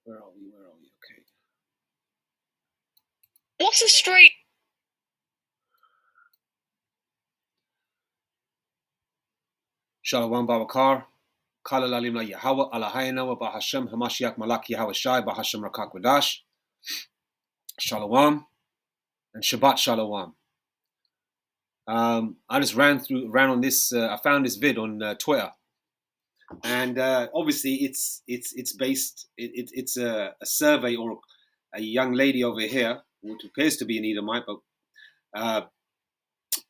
Where are we? Okay. What's a straight? Shalom Babakar. Kala lalim la Yahweh Alahayna wa Bahashem Hamashiach Malak Yahweh Shai Bahashem Rakak Wadash. Shalom and Shabbat Shalom. I just ran on this. I found this vid on Twitter, and obviously it's based. It's a survey or a young lady over here, who appears to be an Edomite, but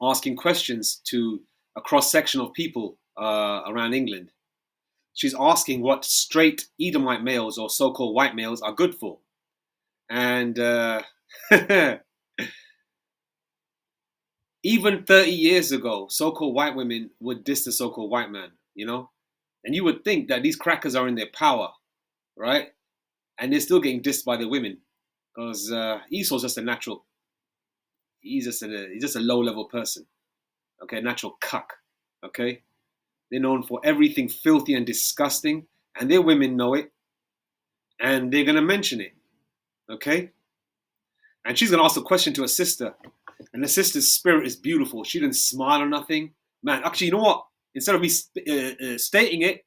asking questions to a cross section of people around England. She's asking what straight Edomite males or so-called white males are good for, and even 30 years ago, so-called white women would diss the so-called white man, and you would think that these crackers are in their power, right? And they're still getting dissed by the women, because Esau's just a natural. He's just a low-level person, okay, natural cuck, okay. They're known for everything filthy and disgusting, and their women know it, and they're gonna mention it, okay. And she's gonna ask a question to her sister, and the sister's spirit is beautiful. She didn't smile or nothing, man. Actually, you know what? Instead of me stating it,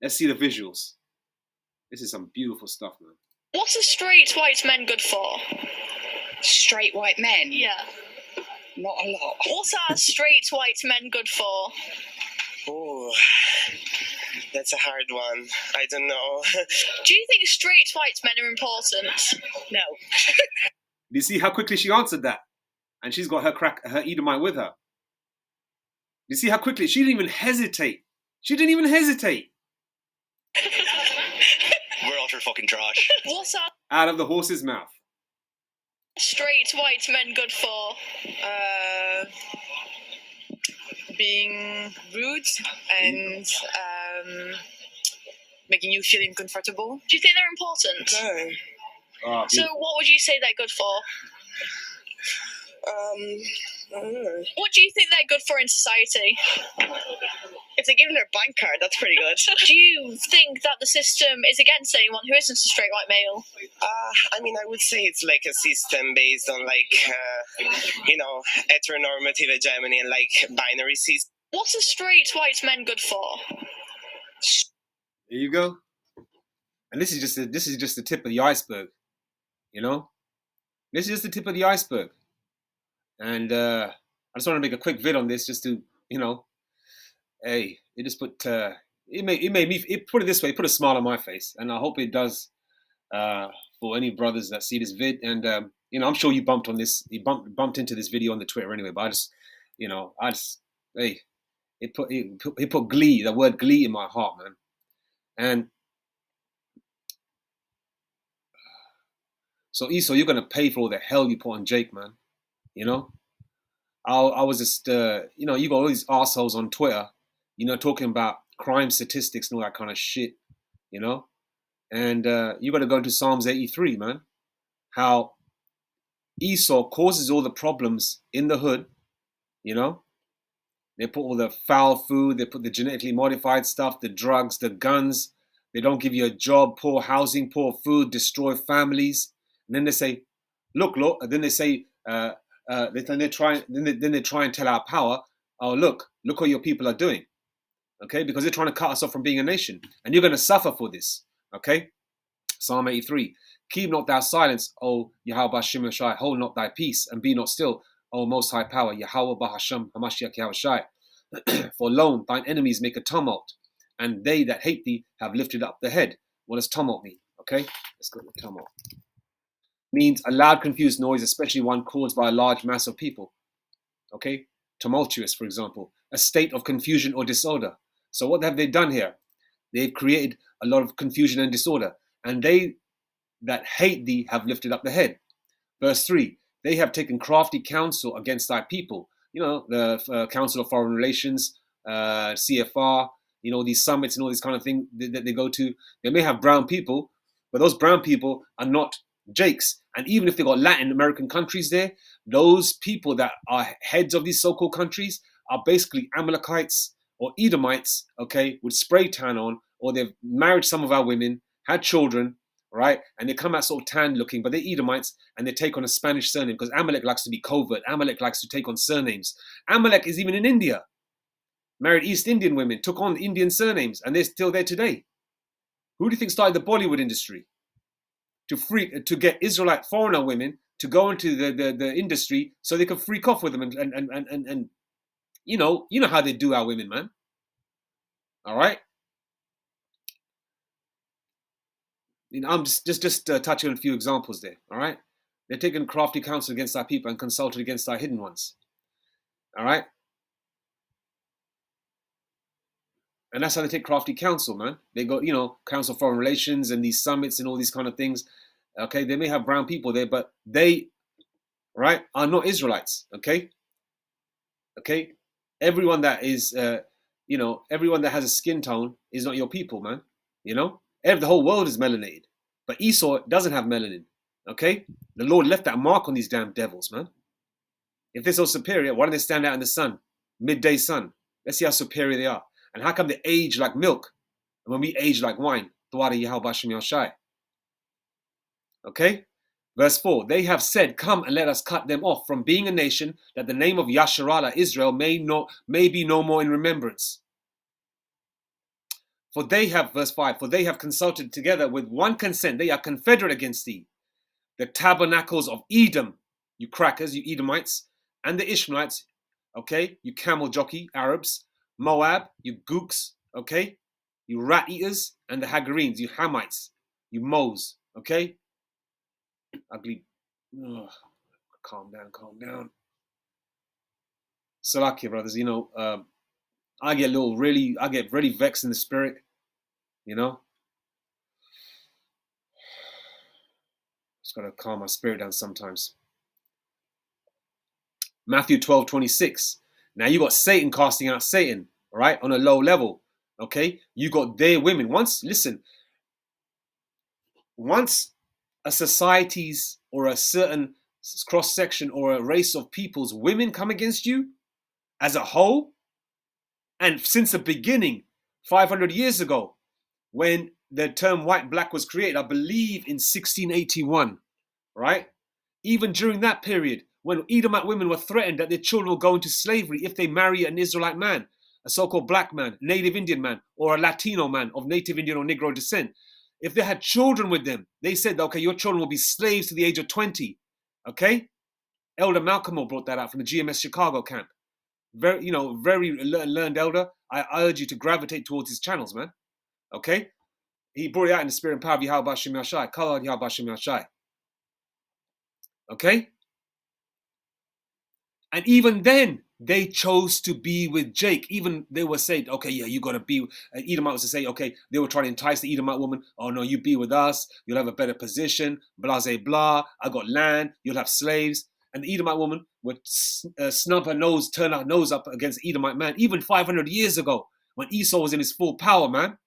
let's see the visuals. This is some beautiful stuff, man. What are straight white men good for? Straight white men? Yeah. Not a lot. What are straight white men good for? Oh, that's a hard one. I don't know. Do you think straight white men are important? No. Do you see how quickly she answered that? And she's got her Edomite with her. You see how quickly she didn't even hesitate. We're utter fucking trash. What are Out of the horse's mouth. straight white men good for? Being rude and making you feel uncomfortable. Do you think they're important? No. Oh, So what would you say they're good for? I don't know. What do you think they're good for in society? If they give them their bank card, that's pretty good. Do you think that the system is against anyone who isn't a straight white male? I mean, I would say it's like a system based on heteronormative hegemony and like binary system. What are straight white men good for? There you go. And this is just the tip of the iceberg, This is just the tip of the iceberg. And I just want to make a quick vid on this, just to, hey, it just put it put it this way, put a smile on my face, and I hope it does for any brothers that see this vid. And I'm sure you bumped into this video on the Twitter anyway. But hey, it put glee, the word glee, in my heart, man. And so Esau, you're gonna pay for all the hell you put on Jake, man. I was just, you got all these assholes on Twitter, talking about crime statistics and all that kind of shit, And you got to go into Psalms 83, man. How Esau causes all the problems in the hood, They put all the foul food, they put the genetically modified stuff, the drugs, the guns. They don't give you a job, poor housing, poor food, destroy families. And then they say, look, and then they say, then they try and tell our power, oh, look what your people are doing, okay? Because they're trying to cut us off from being a nation, and you're going to suffer for this, okay? Psalm 83, keep not thou silence, O Yahweh Shem Shai, hold not thy peace, and be not still, O Most High Power, Yahweh Bahashem Hamashiach Yahweh Shai. For lo, thine enemies make a tumult, and they that hate thee have lifted up the head. What does tumult mean? Okay, let's go to tumult. Means a loud, confused noise, especially one caused by a large mass of people. Okay, tumultuous, for example, a state of confusion or disorder. So what have they done here? They've created a lot of confusion and disorder, and they that hate thee have lifted up the head. Verse 3, they have taken crafty counsel against thy people. The Council of Foreign Relations, CFR, these summits and all this kind of thing that they go to. They may have brown people, but those brown people are not Jakes. And even if they got Latin American countries there, those people that are heads of these so-called countries are basically Amalekites or Edomites, okay, with spray tan on, or they've married some of our women, had children, right? And they come out sort of tan looking, but they're Edomites and they take on a Spanish surname because Amalek likes to be covert. Amalek likes to take on surnames. Amalek is even in India, married East Indian women, took on Indian surnames, and they're still there today. Who do you think started the Bollywood industry? To get Israelite foreigner women to go into the industry so they could freak off with them and you know how they do our women, man. All right. You know, I'm just touching on a few examples there. All right. They're taking crafty counsel against our people and consulted against our hidden ones. All right. And that's how they take crafty counsel, man. They go, council foreign relations and these summits and all these kind of things. Okay, they may have brown people there, but they, right, are not Israelites. Okay, everyone that is, everyone that has a skin tone is not your people, man. The whole world is melanated, but Esau doesn't have melanin. Okay, the Lord left that mark on these damn devils, man. If they're so superior, why don't they stand out in the sun, midday sun? Let's see how superior they are. And how come they age like milk, and when we age like wine? Okay? Verse 4, they have said, come and let us cut them off from being a nation, that the name of Yasharallah, Israel, may be no more in remembrance. For they have, verse 5, for they have consulted together with one consent, they are confederate against thee. The tabernacles of Edom, you crackers, you Edomites, and the Ishmaelites, okay, you camel jockey Arabs, Moab, you gooks, okay, you rat eaters, and the Hagarenes, you Hamites, you Moes, okay? Ugly. Ugh. Calm down. Salakia, brothers, I get really vexed in the spirit, Just gotta calm my spirit down sometimes. Matthew 12:26. Now you got Satan casting out Satan, all right, on a low level. Okay, you got their women. Once a society's or a certain cross section or a race of people's women come against you as a whole, and since the beginning, 500 years ago, when the term white black was created, I believe in 1681, right? Even during that period, when Edomite women were threatened that their children will go into slavery if they marry an Israelite man, a so-called black man, native Indian man, or a Latino man of native Indian or Negro descent. If they had children with them, they said, okay, your children will be slaves to the age of 20. Okay? Elder Malcolm brought that out from the GMS Chicago camp. Very learned elder. I urge you to gravitate towards his channels, man. Okay? He brought it out in the spirit and power of Yahweh Shem Yashai. Kala Yahweh Shem Yashai. Okay? And even then, they chose to be with Jake. Even they were saying, okay, yeah, you got to be. Edomite was to say, okay, they were trying to entice the Edomite woman. Oh, no, you be with us. You'll have a better position. Blah, blah, blah. I got land. You'll have slaves. And the Edomite woman would snub her nose, turn her nose up against the Edomite man. Even 500 years ago, when Esau was in his full power, man.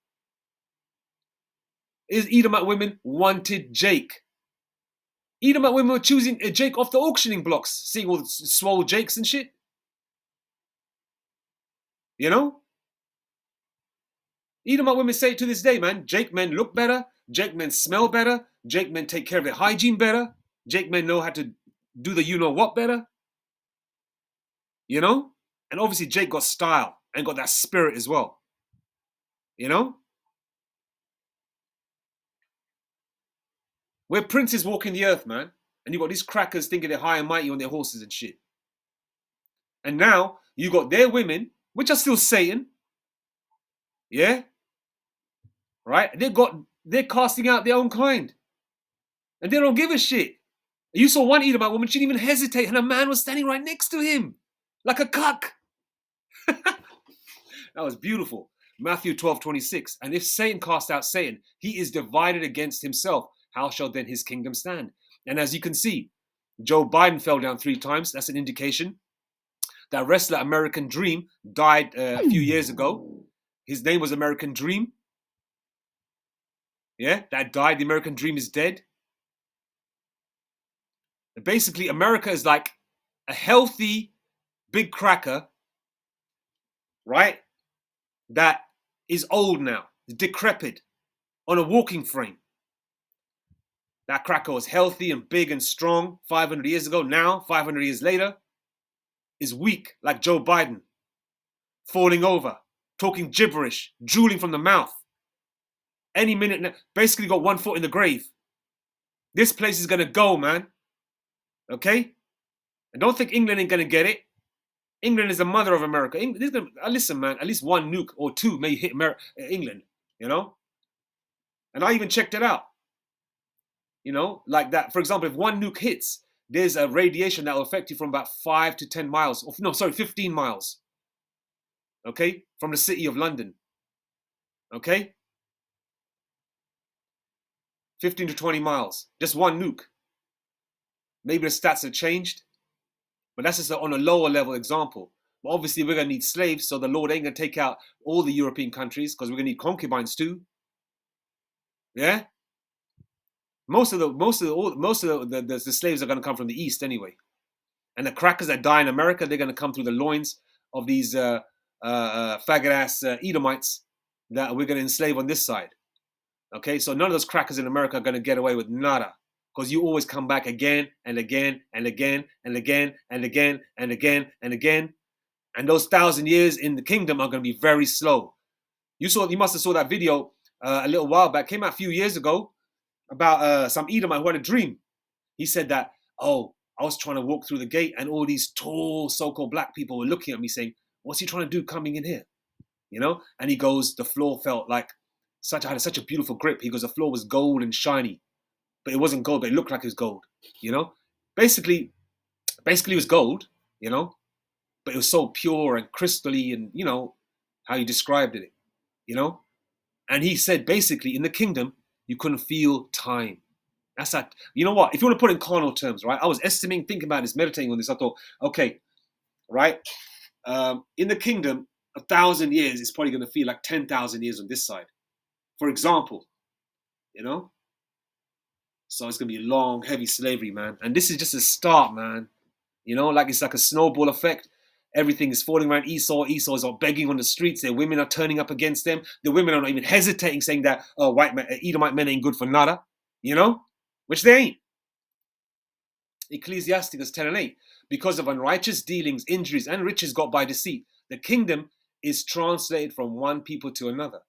Edomite women wanted Jake. Edomite women were choosing Jake off the auctioning blocks, seeing all the swole Jakes and shit. Edomite women say it to this day, man. Jake men look better. Jake men smell better. Jake men take care of their hygiene better. Jake men know how to do the you-know-what better. And obviously Jake got style and got that spirit as well. We're princes walking the earth, man. And you got these crackers thinking they're high and mighty on their horses and shit. And now you got their women, which are still Satan. Yeah? Right? They're casting out their own kind. And they don't give a shit. You saw one Edomite woman, she didn't even hesitate, and a man was standing right next to him. Like a cuck. That was beautiful. Matthew 12:26. And if Satan cast out Satan, he is divided against himself. How shall then his kingdom stand? And as you can see, Joe Biden fell down 3 times. That's an indication. That wrestler American Dream died a few years ago. His name was American Dream. Yeah, that died. The American Dream is dead. And basically, America is like a healthy big cracker, right? That is old now, decrepit, on a walking frame. That cracker was healthy and big and strong 500 years ago. Now, 500 years later, is weak like Joe Biden, falling over, talking gibberish, drooling from the mouth. Any minute now, basically got 1 foot in the grave. This place is going to go, man. Okay? And don't think England ain't going to get it. England is the mother of America. Listen, man, at least 1 nuke or 2 may hit England, you know? And I even checked it out. You know, like that. For example, if 1 nuke hits, there's a radiation that will affect you from about 5 to 10 miles. 15 miles. Okay? From the city of London. Okay? 15 to 20 miles. Just 1 nuke. Maybe the stats have changed. But that's just on a lower level example. But obviously we're going to need slaves, so the Lord ain't going to take out all the European countries because we're going to need concubines too. Yeah? Most of the slaves are going to come from the east anyway. And the crackers that die in America, they're going to come through the loins of these faggot-ass Edomites that we're going to enslave on this side. Okay, so none of those crackers in America are going to get away with nada. Because you always come back again and again and again and again and again and again and again. And those 1,000 years in the kingdom are going to be very slow. You must have saw that video a little while back. Came out a few years ago about some Edomite who had a dream. He said that, oh, I was trying to walk through the gate and all these tall so-called black people were looking at me saying, what's he trying to do coming in here? You know? And he goes, the floor felt like had such a beautiful grip. He goes, the floor was gold and shiny. But it wasn't gold, but it looked like it was gold, you know? Basically it was gold, you know? But it was so pure and crystally and, you know, how you described it, you know? And he said, basically, in the kingdom, you couldn't feel time. That's that. You know what? If you want to put it in carnal terms, right? I was estimating, thinking about this, meditating on this. I thought, okay, right? In the kingdom, 1,000 years is probably going to feel like 10,000 years on this side. For example, you know? So it's going to be a long, heavy slavery, man. And this is just a start, man. You know, like it's like a snowball effect. Everything is falling around Esau. Esau is begging on the streets. Their women are turning up against them. The women are not even hesitating, saying that Edomite men ain't good for nada. You know? Which they ain't. Ecclesiasticus 10:8. Because of unrighteous dealings, injuries, and riches got by deceit, the kingdom is translated from one people to another.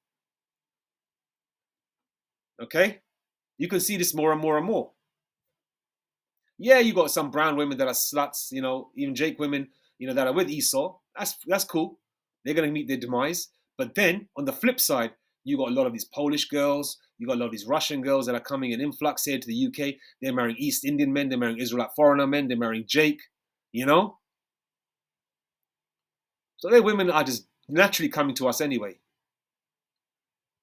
Okay? You can see this more and more and more. Yeah, you got some brown women that are sluts, you know, even Jake women, you know, that are with Esau. That's cool. They're going to meet their demise. But then on the flip side, you got a lot of these Polish girls. You got a lot of these Russian girls that are coming in influx here to the UK. They're marrying East Indian men. They're marrying Israelite foreigner men. They're marrying Jake, you know. So their women are just naturally coming to us anyway,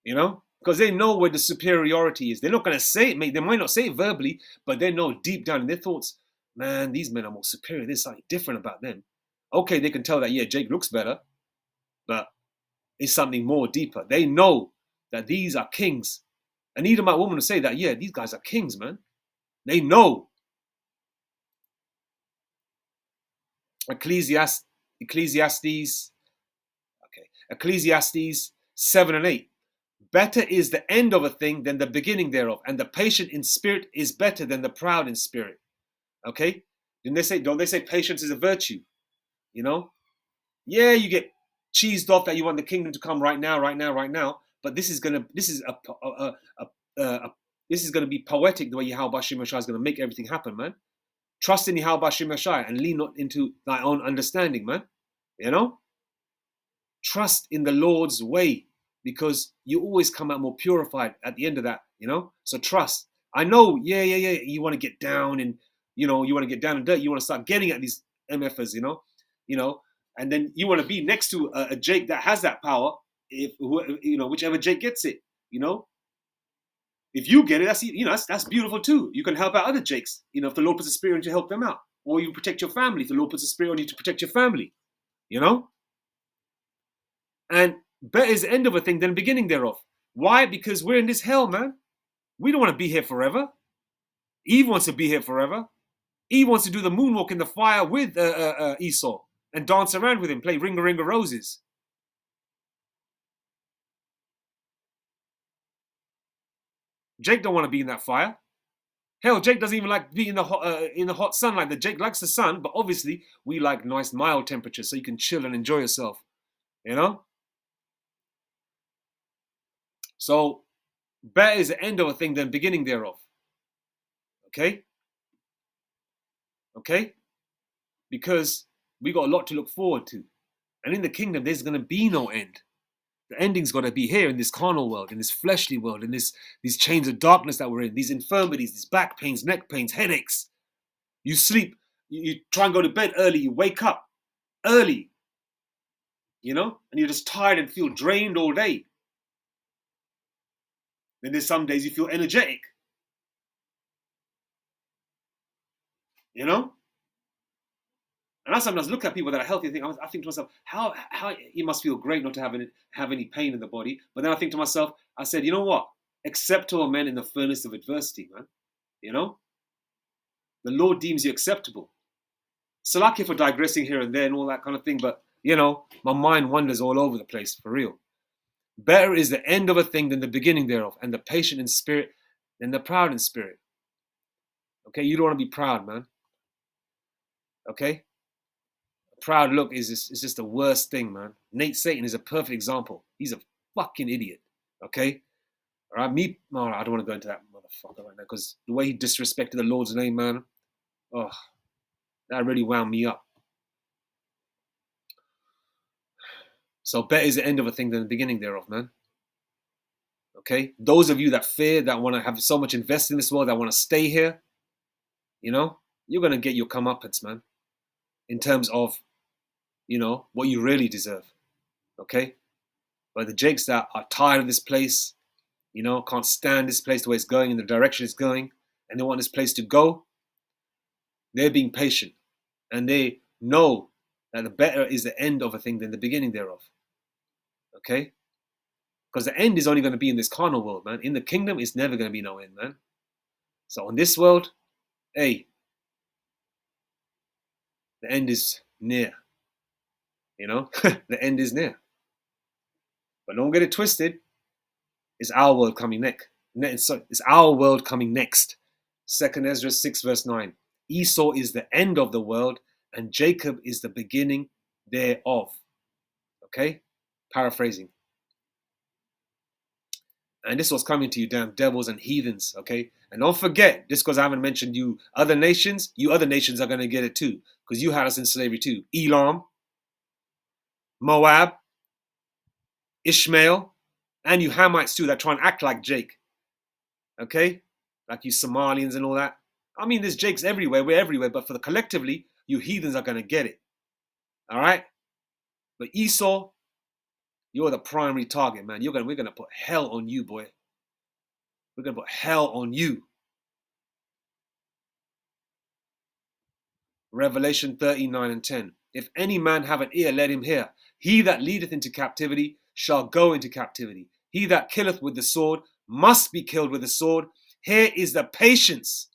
you know, because they know where the superiority is. They're not going to say it. They might not say it verbally, but they know deep down in their thoughts, man, these men are more superior. There's something different about them. Okay, they can tell that, yeah, Jake looks better, but it's something more deeper. They know that these are kings. And Edomite woman will say that, yeah, these guys are kings, man. They know. Ecclesiastes 7 and 8. Better is the end of a thing than the beginning thereof, and the patient in spirit is better than the proud in spirit. Okay? Don't they say patience is a virtue? You know? Yeah, you get cheesed off that you want the kingdom to come right now, but this is gonna be poetic the way Yahweh Shem Yeshai is gonna make everything happen, man. Trust in Yahweh Shem Yeshai and lean not into thy own understanding, man. You know? Trust in the Lord's way, because you always come out more purified at the end of that, you know? So trust. I know, yeah, you want to get down and, you know, you want to get down and dirt. You want to start getting at these MFers, you know, and then you want to be next to a Jake that has that power, whichever Jake gets it, you know? If you get it, that's beautiful too. You can help out other Jakes, you know, if the Lord puts a spirit on you to help them out. Or you protect your family if the Lord puts a spirit on you to protect your family, you know? And better is the end of a thing than the beginning thereof. Why? Because we're in this hell, man. We don't want to be here forever. Eve wants to be here forever. Eve wants to do the moonwalk in the fire with Esau and dance around with him, play Ring a Ring of Roses. Jake don't want to be in that fire. Hell, Jake doesn't even like being in the hot sunlight. The Jake likes the sun, but obviously we like nice mild temperatures so you can chill and enjoy yourself. You know. So better is the end of a thing than beginning thereof. Okay. Okay. Because we got a lot to look forward to, and in the kingdom there's going to be no end. The ending's got to be here in this carnal world, in this fleshly world, in these chains of darkness that we're in, these infirmities, these back pains, neck pains, headaches. You sleep, you try and go to bed early, you wake up early, you know, and you're just tired and feel drained all day. Then there's some days you feel energetic, you know. And I sometimes look at people that are healthy and I think to myself, how it must feel great not to have any pain in the body. But then I think to myself, I said, you know what? Acceptable men in the furnace of adversity, man. You know, the Lord deems you acceptable. So lucky for digressing here and there and all that kind of thing, but you know, my mind wanders all over the place for real. Better is the end of a thing than the beginning thereof, and the patient in spirit than the proud in spirit. Okay, you don't want to be proud, man. Okay, a proud look is just the worst thing, man. Nate Satan is a perfect example. He's a fucking idiot. Okay, all right, I don't want to go into that motherfucker right now because the way he disrespected the Lord's name, man. Oh, that really wound me up. So better is the end of a thing than the beginning thereof, man. Okay? Those of you that fear, that want to have so much invested in this world, that want to stay here, you know, you're going to get your comeuppance, man. In terms of, you know, what you really deserve. Okay? But the Jakes that are tired of this place, you know, can't stand this place, the way it's going, in the direction it's going, and they want this place to go, they're being patient. And they know that the better is the end of a thing than the beginning thereof. Okay? Because the end is only going to be in this carnal world, man. In the kingdom, it's never going to be no end, man. So in this world, hey, the end is near. You know, the end is near. But don't get it twisted. It's our world coming next. It's our world coming next. 2 Ezra 6 verse 9. Esau is the end of the world, and Jacob is the beginning thereof. Okay? Paraphrasing. And this was coming to you damn devils and heathens, okay? And don't forget, just because I haven't mentioned you other nations are going to get it too. Because you had us in slavery too. Elam, Moab, Ishmael, and you Hamites too that try and act like Jake. Okay? Like you Somalians and all that. I mean, there's Jakes everywhere, we're everywhere, but for the collectively, you heathens are going to get it. All right? But Esau, you're the primary target, man. We're going to put hell on you, boy. We're going to put hell on you. Revelation 13:9 and 10. If any man have an ear, let him hear. He that leadeth into captivity shall go into captivity. He that killeth with the sword must be killed with the sword. Here is the patience.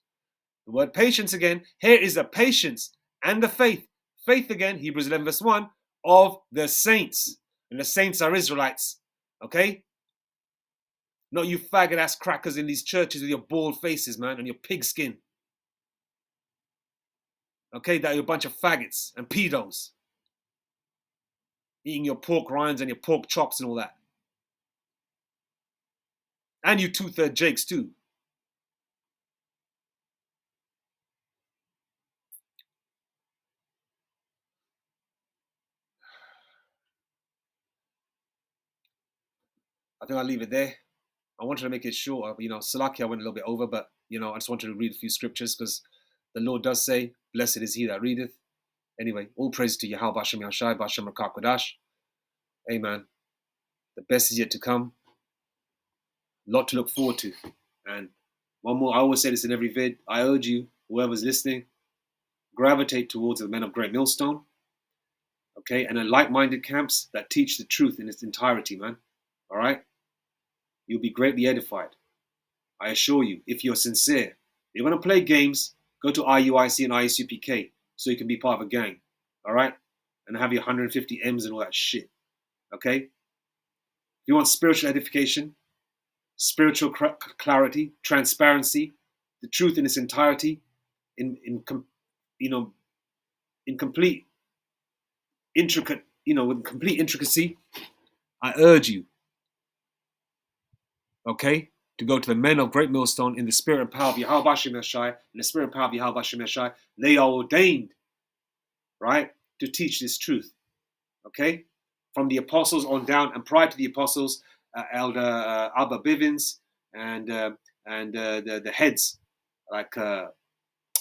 The word patience again. Here is the patience and the faith. Faith again, Hebrews 11 verse 1, of the saints. And the saints are Israelites. Okay? Not you faggot ass crackers in these churches with your bald faces, man, and your pigskin. Okay, that you're a bunch of faggots and pedos. Eating your pork rinds and your pork chops and all that. And you 2/3 Jakes too. I think I'll leave it there. I wanted to make it shorter, but Salaki I went a little bit over, but I just wanted to read a few scriptures because the Lord does say, blessed is he that readeth. Anyway, all praise to Yahweh Bashem Yashai, Bashem Rakakwadash. Amen. The best is yet to come. A lot to look forward to. And one more, I always say this in every vid. I urge you, whoever's listening, gravitate towards the men of Great Millstone. Okay, and like-minded camps that teach the truth in its entirety, man. All right? You'll be greatly edified. I assure you, if you're sincere. You're going to play games, go to IUIC and ISUPK so you can be part of a gang. All right? And have your 150 M's and all that shit. Okay? If you want spiritual edification, spiritual clarity, transparency, the truth in its entirety, in complete intricate, with complete intricacy, I urge you, okay, to go to the men of Great Millstone in the spirit and power of Yahweh Hashem Yeshai, in the spirit and power of Yahweh Hashem Yeshai. They are ordained, right, to teach this truth, okay, from the apostles on down, and prior to the apostles, Elder Abba Bivens and the heads like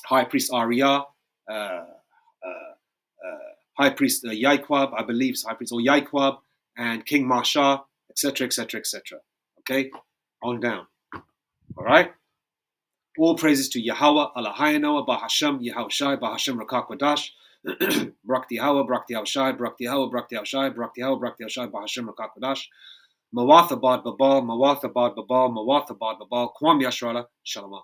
High Priest Arya, High Priest Yaikwab, I believe, High Priest or Yaikwab, and King Marsha, etc., etc., etc. Okay, on down. All right. All praises to Yahweh, Allahayanoah, Bahasham, Yahushai, Bahasham Rakak Wadash, Brakti Yahweh, Brakti Yahushai, Brakti Yahweh, Brakti Yahushai, Brakti Yahweh, Brakti Yahushai, Bahasham Rakak Wadash, Mawatha Bad Babal, Mawatha Bad Babal, Mawatha Bad Babal, Kwam Yashrala, Shalom.